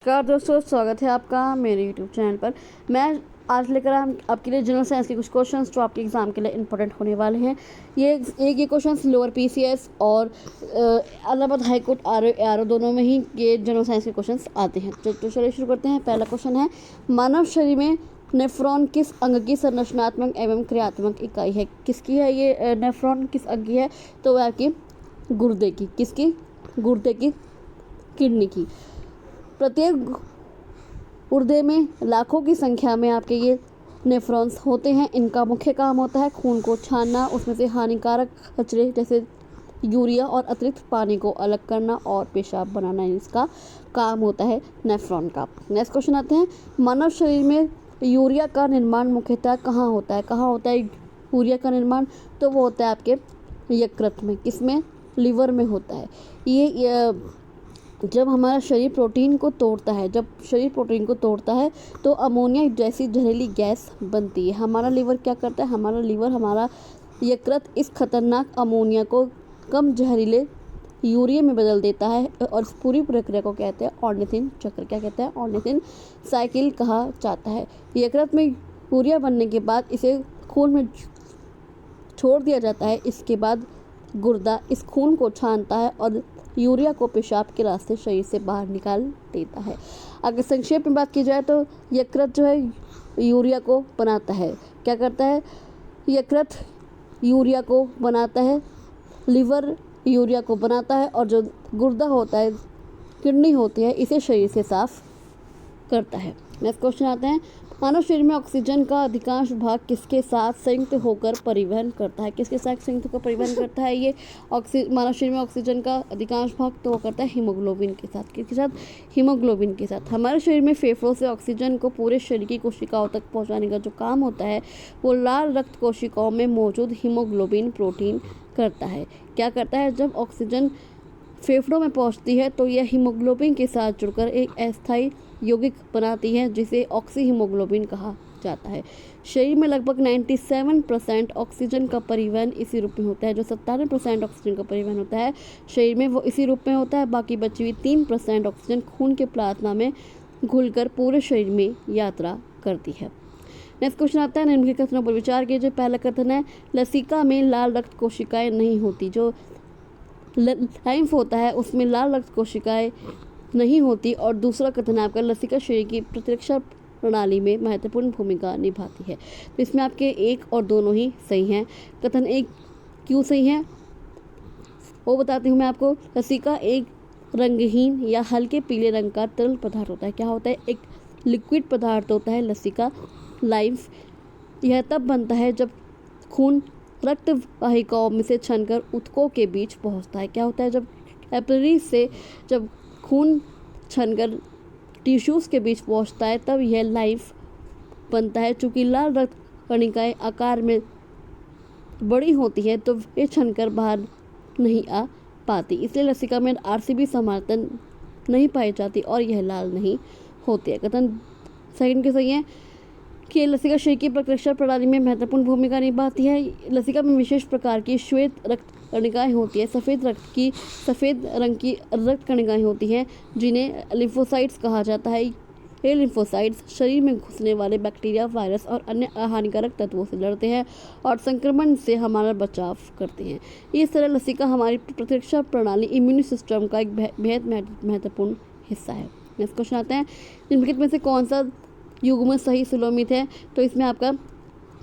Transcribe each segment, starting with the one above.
नमस्कार दोस्तों, स्वागत है आपका मेरे यूट्यूब चैनल पर। मैं आज लेकर आपके लिए जनरल साइंस के कुछ क्वेश्चंस जो आपके एग्ज़ाम के लिए इंपॉर्टेंट होने वाले हैं। ये क्वेश्चंस लोअर पीसीएस और इलाहाबाद हाई कोर्ट आर दोनों में ही ये जनरल साइंस के क्वेश्चंस आते हैं। तो चलिए शुरू करते हैं। पहला क्वेश्चन है, मानव शरीर में नेफ्रॉन किस अंग की संरचनात्मक एवं क्रियात्मक इकाई है? किसकी है ये नेफ्रॉन? किस अंग की है? तो वह आपकी गुर्दे की। किसकी? गुर्दे की, किडनी की। प्रत्येक गुर्दे में लाखों की संख्या में आपके ये नेफ्रॉन्स होते हैं। इनका मुख्य काम होता है खून को छानना, उसमें से हानिकारक कचरे जैसे यूरिया और अतिरिक्त पानी को अलग करना और पेशाब बनाना, इसका काम होता है नेफ्रॉन का। नेक्स्ट क्वेश्चन आते हैं, मानव शरीर में यूरिया का निर्माण मुख्यतः कहाँ होता है? कहाँ होता है यूरिया का निर्माण? तो वो होता है आपके यकृत में। किसमें? लिवर में होता है। ये जब हमारा शरीर प्रोटीन को तोड़ता है, तो अमोनिया जैसी जहरीली गैस बनती है। हमारा लीवर क्या करता है? हमारा यकृत इस खतरनाक अमोनिया को कम जहरीले यूरिया में बदल देता है और इस पूरी प्रक्रिया को कहते हैं ऑर्निथिन चक्र। क्या कहते हैं? ऑर्निथिन साइकिल कहा जाता है। यकृत में यूरिया बनने के बाद इसे खून में छोड़ दिया जाता है। इसके बाद गुर्दा इस खून को छानता है और यूरिया को पेशाब के रास्ते शरीर से बाहर निकाल देता है। अगर संक्षेप में बात की जाए तो यकृत जो है यूरिया को बनाता है। क्या करता है? यकृत यूरिया को बनाता है, लिवर यूरिया को बनाता है और जो गुर्दा होता है, किडनी होती है, इसे शरीर से साफ करता है। नेक्स्ट क्वेश्चन आते हैं, मानव शरीर में ऑक्सीजन का अधिकांश भाग किसके साथ संयुक्त होकर परिवहन करता है? किसके साथ संयुक्त होकर परिवहन करता है ये मानव शरीर में ऑक्सीजन का अधिकांश भाग? तो वो करता है हीमोग्लोबिन के साथ। किसके साथ? हीमोग्लोबिन के साथ। हमारे शरीर में फेफड़ों से ऑक्सीजन को पूरे शरीर की कोशिकाओं तक पहुँचाने का जो काम होता है वो लाल रक्त कोशिकाओं में मौजूद हीमोग्लोबिन प्रोटीन करता है। क्या करता है? जब ऑक्सीजन फेफड़ों में पहुंचती है तो यह हीमोग्लोबिन के साथ जुड़कर एक अस्थायी यौगिक बनाती है जिसे ऑक्सी हीमोग्लोबिन कहा जाता है। शरीर में लगभग 97% ऑक्सीजन का परिवहन इसी रूप में होता है। जो 97% ऑक्सीजन का परिवहन होता है शरीर में वो इसी रूप में होता है। बाकी बची हुई 3% ऑक्सीजन खून के प्लाज्मा में घुलकर पूरे शरीर में यात्रा करती है। नेक्स्ट क्वेश्चन आता है, निम्नलिखित कथनों पर विचार कीजिए। पहला कथन है, लसिका में लाल रक्त कोशिकाएं नहीं होती। जो लाइम्फ होता है उसमें लाल रक्त कोशिकाएं नहीं होती। और दूसरा कथन है आपका, लसिका शरीर की प्रतिरक्षा प्रणाली में महत्वपूर्ण भूमिका निभाती है। तो इसमें आपके एक और दोनों ही सही हैं। कथन एक क्यों सही है वो बताती हूँ मैं आपको। लसिका एक रंगहीन या हल्के पीले रंग का तरल पदार्थ होता है। क्या होता है? एक लिक्विड पदार्थ होता है लसिका, लाइम्फ। यह तब बनता है जब खून रक्त वाहिकाओं में से छनकर ऊतकों के बीच पहुंचता है। क्या होता है? जब कैपिलरी से जब खून छनकर टिश्यूज़ के बीच पहुंचता है तब यह लाइम्फ बनता है। चूँकि लाल रक्त कणिकाएं आकार में बड़ी होती है तो ये छनकर बाहर नहीं आ पाती, इसलिए लसिका में आरसीबी समानता नहीं पाई जाती और यह लाल नहीं होती है। कथन सेकंड के सही है कि लसिका शरीर की प्रतिरक्षा प्रणाली में महत्वपूर्ण भूमिका निभाती है। लसिका में विशेष प्रकार की श्वेत रक्त कणिकाएं होती है। सफ़ेद रंग की रक्त कणिकाएं होती हैं जिन्हें लिम्फोसाइट्स कहा जाता है। ये लिम्फोसाइट्स शरीर में घुसने वाले बैक्टीरिया, वायरस और अन्य हानिकारक तत्वों से लड़ते हैं और संक्रमण से हमारा बचाव करते हैं। इस तरह लसिका हमारी प्रतिरक्षा प्रणाली, इम्यून सिस्टम का एक बेहद महत्वपूर्ण हिस्सा है। नेक्स्ट क्वेश्चन आता है, निम्नलिखित में से कौन सा युग्म सही सुलोमित है? तो इसमें आपका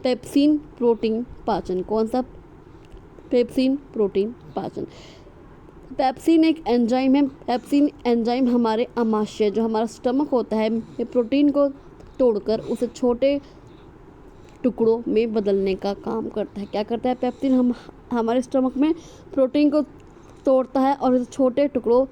पेप्सिन प्रोटीन पाचन। कौन सा? पेप्सिन प्रोटीन पाचन। पेप्सिन एक एंजाइम है। पेप्सिन एंजाइम हमारे आमाशय, जो हमारा स्टमक होता है, ये प्रोटीन को तोड़कर उसे छोटे टुकड़ों में बदलने का काम करता है। क्या करता है? पेप्सिन हमारे स्टमक में प्रोटीन को तोड़ता है और उसे छोटे टुकड़ों,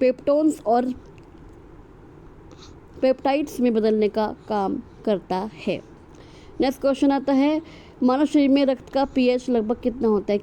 पेप्टोन्स और पेप्टाइड्स में बदलने का काम करता है। नेक्स्ट क्वेश्चन आता है, मानव शरीर में रक्त का पीएच लगभग कितना होता है?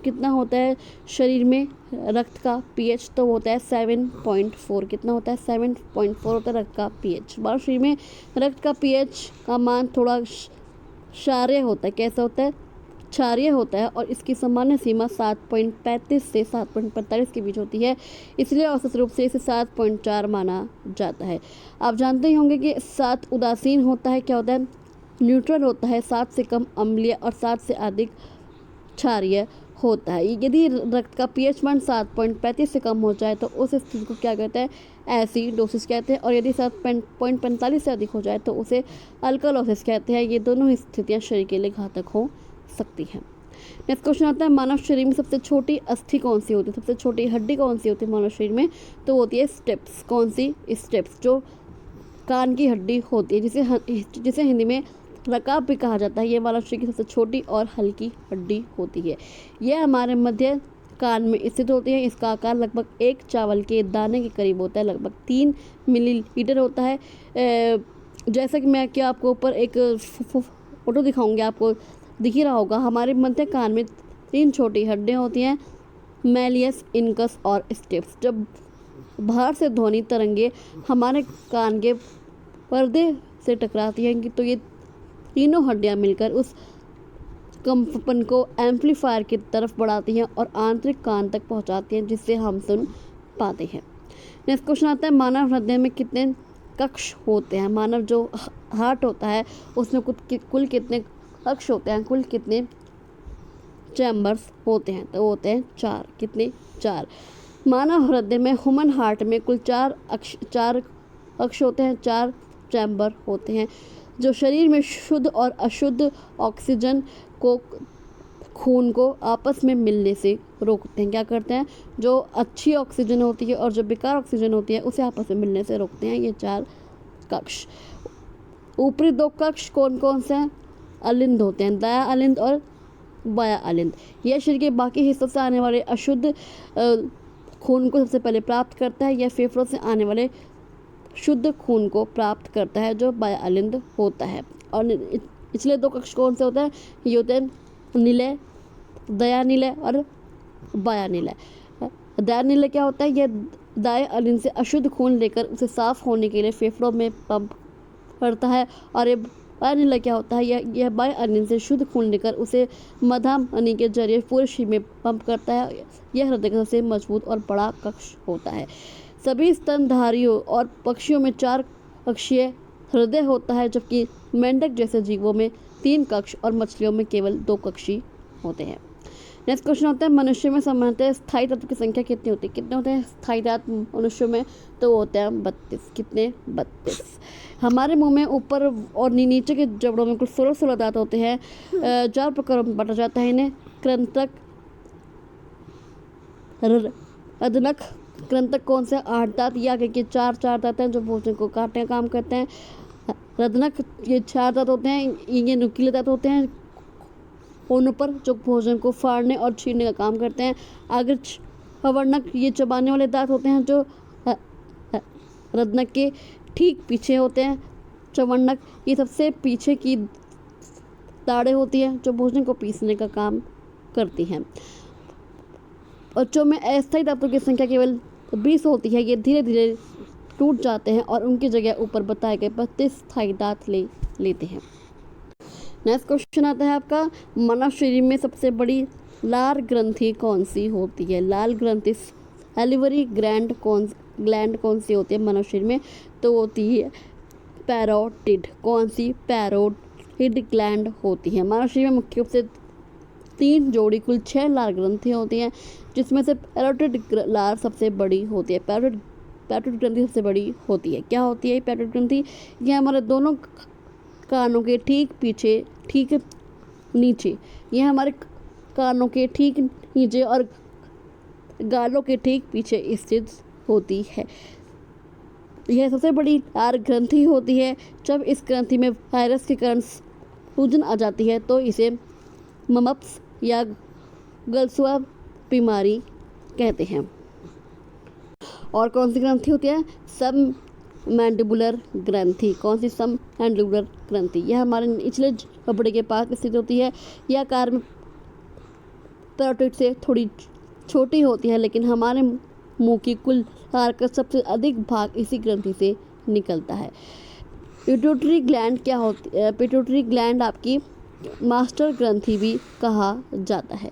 कितना होता है शरीर में रक्त का पीएच? तो होता है 7.4। कितना होता है? 7.4 होता है रक्त का पीएच। मानव शरीर में रक्त का पीएच का मान थोड़ा क्षारीय होता है। कैसा होता है? क्षारीय होता है और इसकी सामान्य सीमा 7.35 से 7.45 के बीच होती है, इसलिए औसत रूप से इसे 7.4 माना जाता है। आप जानते ही होंगे कि 7 उदासीन होता है, क्या होता है, न्यूट्रल होता है, 7 से कम अम्लीय और 7 से अधिक क्षारीय होता है। यदि रक्त का पीएच मान 7.35 से कम हो जाए तो उस स्थिति को क्या कहते हैं, एसिडोसिस कहते हैं, और यदि 7.45 से अधिक हो जाए तो उसे अल्कलोसिस कहते हैं। ये दोनों स्थितियां शरीर के लिए घातक हो सकती हैं। नेक्स्ट क्वेश्चन आता है, मानव शरीर में सबसे छोटी अस्थि कौन सी होती है, सबसे छोटी हड्डी कौन सी होती है मानव शरीर में, तो होती है स्टेप्स। कौन सी, स्टेप्स, जो कान की हड्डी होती है, जिसे हिंदी में रकाब भी कहा जाता है। ये मानव शरीर की सबसे छोटी और हल्की हड्डी होती है। यह हमारे मध्य कान में स्थित होती है। इसका आकार लगभग एक चावल के दाने के करीब होता है, लगभग 3 मिलीलीटर होता है। जैसा कि मैं क्या आपको ऊपर एक फोटो दिखाऊंगी, आपको दिख ही रहा होगा। हमारे मध्य कान में 3 छोटी हड्डियाँ होती हैं, मैलियस, इनकस और स्टेप्स। जब बाहर से ध्वनि तरंगे हमारे कान के पर्दे से टकराती हैं तो ये तीनों हड्डियां मिलकर उस कंपन को एम्पलीफायर की तरफ बढ़ाती हैं और आंतरिक कान तक पहुंचाती हैं, जिससे हम सुन पाते हैं। नेक्स्ट क्वेश्चन आता है, मानव हृदय में कितने कक्ष होते हैं। मानव जो हार्ट होता है उसमें कुल कितने कक्ष होते हैं, कुल कितने चैम्बर्स होते हैं, तो होते हैं 4। कितने, 4। मानव हृदय में, ह्यूमन हार्ट में कुल 4 कक्ष होते हैं, 4 चैम्बर होते हैं, जो शरीर में शुद्ध और अशुद्ध ऑक्सीजन को, खून को आपस में मिलने से रोकते हैं। क्या करते हैं, जो अच्छी ऑक्सीजन होती है और जो बेकार ऑक्सीजन होती है उसे आपस में मिलने से रोकते हैं। ये 4 कक्ष। ऊपरी 2 कक्ष कौन कौन से हैं, अलिंद होते हैं, दाया अलिंद और बाया अलिंद। यह शरीर के बाकी हिस्सों से आने वाले अशुद्ध खून को सबसे पहले प्राप्त करता है। यह फेफड़ों से आने वाले शुद्ध खून को प्राप्त करता है, जो बाया अलिंद होता है। और निचले 2 कक्ष कौन से होते हैं, ये होते हैं निलय, दया निलय और बाया निलय। दया निलय क्या होता है, यह दाएं अलिंद से अशुद्ध खून लेकर उसे साफ होने के लिए फेफड़ों में पंप करता है। और ये बाया निलय क्या होता है, यह बाएं अलिंद से शुद्ध खून लेकर उसे मधामनी के जरिए पूरे शरीर में पंप करता है। यह हृदय का सबसे मजबूत और बड़ा कक्ष होता है। सभी स्तनधारियों और पक्षियों में 4 कक्षीय हृदय होता है, जबकि मेंढक जैसे जीवों में 3 कक्ष और मछलियों में केवल 2 कक्षी होते हैं। नेक्स्ट क्वेश्चन होता है, मनुष्य में सामान्यतः स्थायी तत्व की संख्या कितनी होती है। कितने होते हैं स्थायी तत्व मनुष्य में, तो होते हैं 32। कितने, 32। हमारे मुंह में ऊपर और नीचे के जबड़ों में कुल 16 दांत होते हैं। 4 प्रकारों में बांटा जाता है इन्हें, कृंतक, अदनक। कृंतक कौन से, 8 दांत, या के 4 दांत हैं जो भोजन को काटने का काम करते हैं। रदनक, ये 4 दांत होते हैं, ये नुकीले दांत होते हैं कोनों पर, जो भोजन को फाड़ने और छीनने का काम करते हैं। आगे अवर्णक, ये चबाने वाले दांत होते हैं जो रदनक के ठीक पीछे होते हैं। चवर्णक, ये सबसे पीछे की दाढ़ें होती हैं जो भोजन को पीसने का काम करती हैं। बच्चों में अस्थायी दांतों की संख्या केवल 20 होती है। ये धीरे धीरे टूट जाते हैं और उनकी जगह ऊपर बताए गए 32 स्थायी दांत ले लेते हैं। नेक्स्ट क्वेश्चन आता है आपका, मानव शरीर में सबसे बड़ी लार ग्रंथि कौन सी होती है। लाल ग्रंथि, सैलिवरी ग्लैंड कौन सी होती है मानव शरीर में, तो होती है पैरोटिड। कौन सी, पैरोटिड ग्लैंड होती है। मानव शरीर में मुख्य रूप से 3 जोड़ी कुल 6 लार ग्रंथियाँ होती हैं, जिसमें से पैरोटिड लार सबसे बड़ी होती है। पैरोटिड ग्रंथि सबसे बड़ी होती है। क्या होती है पैरोटिड ग्रंथि, यह हमारे दोनों कानों के ठीक पीछे, ठीक नीचे, यह हमारे कानों के ठीक नीचे और गालों के ठीक पीछे स्थित होती है। यह सबसे बड़ी लार ग्रंथि होती है। जब इस ग्रंथि में वायरस के कारण सूजन आ जाती है तो इसे मम्प्स या गलसुआ बीमारी कहते हैं। और कौन सी ग्रंथि होती है, सब मैंडिबुलर ग्रंथि। कौन सी, सब मैंडिबुलर ग्रंथि, यह हमारे निचले जबड़े के पास स्थित होती है। यह आकार में पैरोटिड से थोड़ी छोटी होती है, लेकिन हमारे मुंह की कुल लार का सबसे अधिक भाग इसी ग्रंथि से निकलता है। पिट्यूटरी ग्लैंड क्या होती है, पिट्यूटरी ग्लैंड आपकी मास्टर ग्रंथि भी कहा जाता है।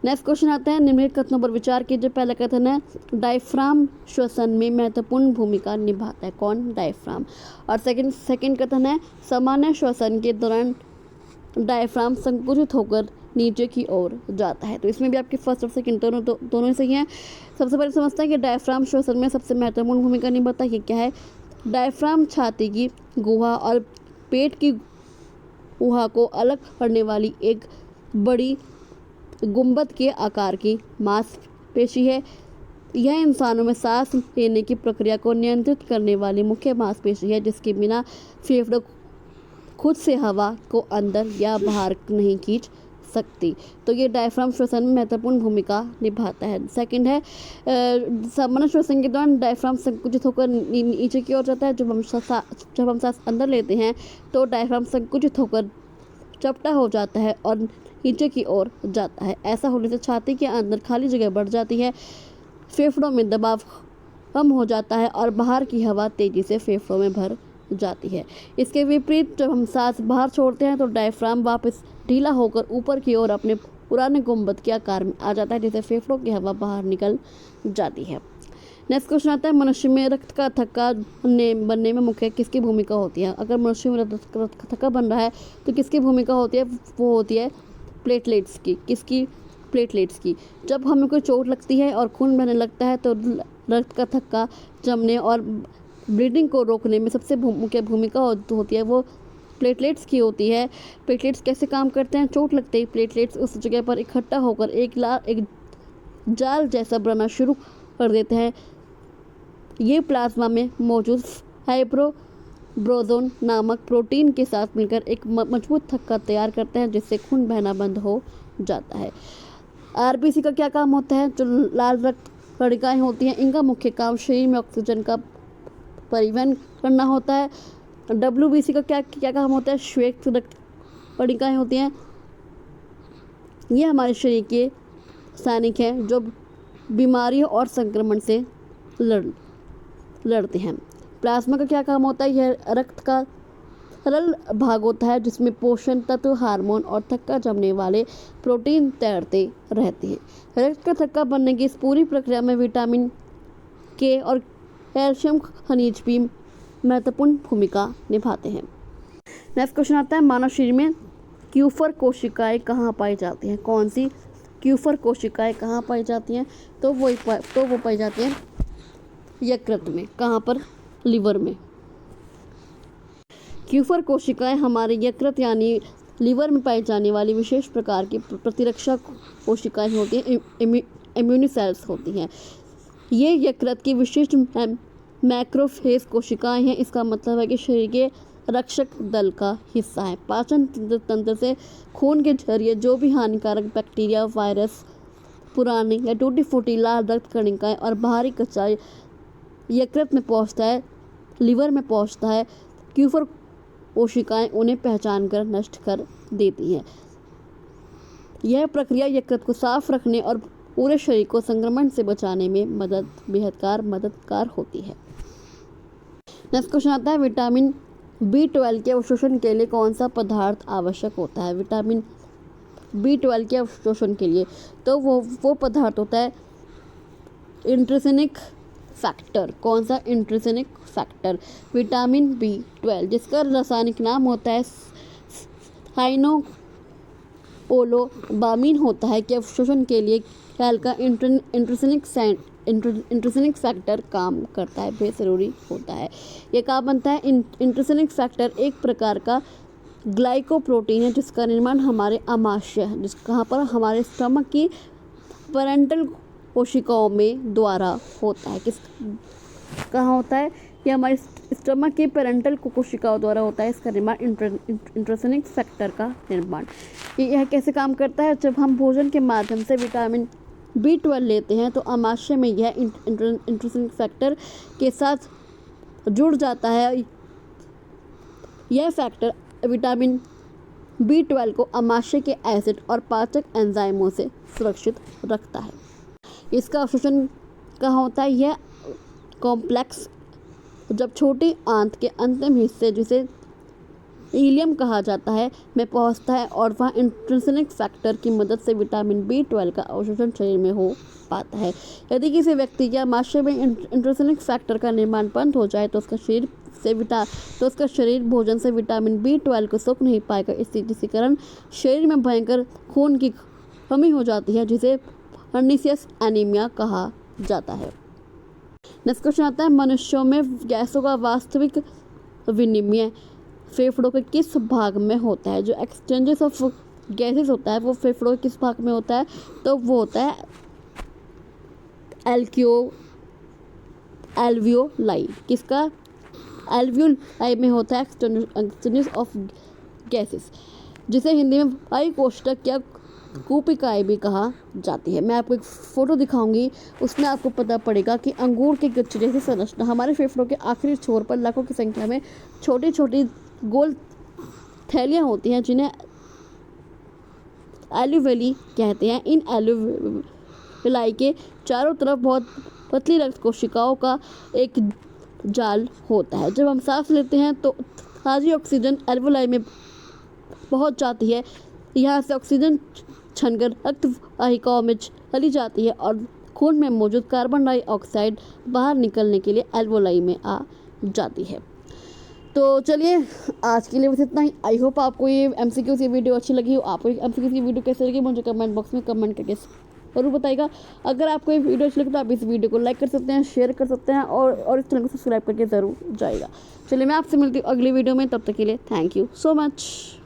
नेक्स्ट क्वेश्चन आता है, निम्नलिखित कथनों पर विचार कीजिए। पहला कथन है, डायफ्राम श्वसन में महत्वपूर्ण भूमिका निभाता है। कौन? डायफ्राम। और सेकंड कथन है, सामान्य श्वसन के दौरान डायफ्राम संकुचित होकर नीचे की ओर जाता है। तो इसमें भी आपके फर्स्ट और सेकंड दोनों ही सही हैं। सबसे पहले समझते हैं कि डायफ्राम श्वसन में सबसे महत्वपूर्ण भूमिका निभाता है। ये क्या है? डायफ्राम छाती की गुहा और पेट की गुहा को अलग करने वाली एक बड़ी गुंबद के आकार की मांसपेशी है। यह इंसानों में सांस लेने की प्रक्रिया को नियंत्रित करने वाली मुख्य मांसपेशी है, जिसके बिना फेफड़े खुद से हवा को अंदर या बाहर नहीं खींच सकती। तो ये डायफ्राम श्वसन में महत्वपूर्ण भूमिका निभाता है। सेकंड है, सामान्य श्वसन के दौरान डायफ्राम संकुचित होकर नीचे की ओर जाता है। जब हम सांस अंदर लेते हैं तो डायफ्राम संकुचित होकर चपटा हो जाता है और नीचे की ओर जाता है। ऐसा होने से छाती के अंदर खाली जगह बढ़ जाती है, फेफड़ों में दबाव कम हो जाता है और बाहर की हवा तेजी से फेफड़ों में भर जाती है। इसके विपरीत जब हम सांस बाहर छोड़ते हैं तो डायफ्राम वापस ढीला होकर ऊपर की ओर अपने पुराने गुंबद के आकार में आ जाता है, जिससे फेफड़ों की हवा बाहर निकल जाती है। नेक्स्ट क्वेश्चन आता है, मनुष्य में रक्त का थक्का बनने में मुख्य किसकी भूमिका होती है? अगर मनुष्य में रक्त का थक्का बन रहा है तो किसकी भूमिका होती है? वो होती है प्लेटलेट्स की। किसकी? प्लेटलेट्स की। जब हमें कोई चोट लगती है और खून बहने लगता है तो रक्त का थक्का जमने और ब्लीडिंग को रोकने में सबसे मुख्य भूमिका होती है वो प्लेटलेट्स की होती है। प्लेटलेट्स कैसे काम करते हैं? चोट लगते ही प्लेटलेट्स उस जगह पर इकट्ठा होकर एक जाल जैसा बनना शुरू कर देते हैं। ये प्लाज्मा में मौजूद फाइब्रोब्रोजोन नामक प्रोटीन के साथ मिलकर एक मजबूत थक्का तैयार करते हैं, जिससे खून बहना बंद हो जाता है। आरबीसी का क्या काम होता है? जो लाल रक्त कणिकाएं होती हैं, इनका मुख्य काम शरीर में ऑक्सीजन का परिवहन करना होता है। डब्ल्यूबीसी का क्या काम होता है? श्वेत रक्त कणिकाएं होती हैं, ये हमारे शरीर के सैनिक हैं जो बीमारियों और संक्रमण से लड़ते हैं। प्लाज्मा का क्या काम होता है? यह रक्त का तरल भाग होता है जिसमें पोषण तत्व, हार्मोन और थक्का जमने वाले प्रोटीन तैरते रहते हैं। रक्त का थक्का बनने की इस पूरी प्रक्रिया में विटामिन के और कैल्शियम खनिज भी महत्वपूर्ण भूमिका निभाते हैं। नेक्स्ट क्वेश्चन आता है, मानव शरीर में क्यूफर कोशिकाएं कहाँ पाई जाती हैं? कौन सी क्यूफर कोशिकाएं कहाँ पाई जाती हैं? तो वो पाई जाती हैं यकृत में। कहाँ पर? लिवर में। क्यूफर कोशिकाएं हमारे यकृत यानी लिवर में पाई जाने वाली विशेष प्रकार की प्रतिरक्षा कोशिकाएं होती हैं, इम्यूनी सेल्स होती हैं। ये यकृत की विशिष्ट मैक्रोफेज कोशिकाएं हैं। इसका मतलब है कि शरीर के रक्षक दल का हिस्सा है। पाचन तंत्र से खून के जरिए जो भी हानिकारक बैक्टीरिया, वायरस, पुरानी या टूटी फूटी लाल रक्त कणिकाएं और बाहरी कचरा यकृत में पहुंचता है, लिवर में पहुंचता है, क्यूफर कोशिकाएं उन्हें पहचान कर नष्ट कर देती हैं। यह प्रक्रिया यकृत को साफ रखने और पूरे शरीर को संक्रमण से बचाने में मददगार होती है। नेक्स्ट क्वेश्चन आता है, विटामिन B12 के अवशोषण के लिए कौन सा पदार्थ आवश्यक होता है? विटामिन B12 के अवशोषण के लिए तो वो पदार्थ होता है इंट्रिसिनिक फैक्टर। कौन सा? इंट्रिसिनिक फैक्टर। विटामिन B12 जिसका रासायनिक नाम होता है साइनोओलोबामिन होता है कि अवशोषण के लिए कैल का इंट्रिसिनिक फैक्टर काम करता है, बेहद ज़रूरी होता है। ये कहाँ बनता है? इंट्रिसिनिक फैक्टर एक प्रकार का ग्लाइकोप्रोटीन है जिसका निर्माण हमारे आमाशय कहाँ पर? हमारे स्टमक की पैरेंटल कोशिकाओं में द्वारा होता है। कहाँ होता है? ये हमारे स्टमक की पैरेंटल कोशिकाओं द्वारा होता है इसका निर्माण, इंट्रिसिनिक फैक्टर का निर्माण। यह कैसे काम करता है? जब हम भोजन के माध्यम से विटामिन B12 लेते हैं तो आमाशय में यह इंट्रिसिनिक फैक्टर के साथ जुड़ जाता है। यह फैक्टर विटामिन B12 को आमाशय के एसिड और पाचक एंजाइमों से सुरक्षित रखता है। इसका अवशोषण कहाँ होता है? यह कॉम्प्लेक्स जब छोटी आंत के अंतिम हिस्से जिसे इलियम कहा जाता है में पहुंचता है और वहाँ इंट्रिंसिक फैक्टर की मदद से विटामिन B12 का अवशोषण शरीर में हो पाता है। यदि किसी व्यक्ति या माशरे में इंट्रिंसिक फैक्टर का निर्माण बंद हो जाए तो उसका शरीर भोजन से विटामिन B12 को सोख नहीं पाएगा। इसी कारण शरीर में भयंकर खून की कमी हो जाती है, जिसे पर्नीशियस एनीमिया कहा जाता है। नेक्स्ट क्वेश्चन आता है, मनुष्यों में गैसों का वास्तविक विनिमय फेफड़ों के किस भाग में होता है? जो एक्सचेंजेस ऑफ गैसेस होता है वो फेफड़ों के किस भाग में होता है? तो वो होता है एल्वियोलाई। किसका? एल्वियोलाई में होता है एक्सचेंजेस ऑफ गैसेस, जिसे हिंदी में वायु कोष्ठक या कूपिकाएँ भी कहा जाती है। मैं आपको एक फ़ोटो दिखाऊंगी, उसमें आपको पता पड़ेगा कि अंगूर के गुच्छे जैसी संरचना हमारे फेफड़ों के आखिरी छोर पर लाखों की संख्या में छोटी छोटी गोल थैलियाँ होती हैं, जिन्हें एल्वियोली कहते हैं। इन एल्वियोलाई के चारों तरफ बहुत पतली रक्त कोशिकाओं का एक जाल होता है। जब हम सांस लेते हैं तो ताज़ी ऑक्सीजन एल्वियोलाई में पहुंच जाती है। यहाँ से ऑक्सीजन छनकर रक्त वाहिकाओं में चली जाती है और खून में मौजूद कार्बन डाइऑक्साइड बाहर निकलने के लिए एल्वियोलाई में आ जाती है। तो चलिए आज के लिए बस इतना ही। आई होप आपको ये MCQ की वीडियो अच्छी लगी हो। आपको MCQ की वीडियो कैसे लगी मुझे कमेंट बॉक्स में कमेंट करके जरूर बताइएगा। अगर आपको ये वीडियो अच्छी लगी तो आप इस वीडियो को लाइक कर सकते हैं, शेयर कर सकते हैं और इस चैनल को सब्सक्राइब करके ज़रूर जाइएगा। चलिए मैं आपसे मिलती हूँ अगली वीडियो में, तब तक के लिए थैंक यू सो मच।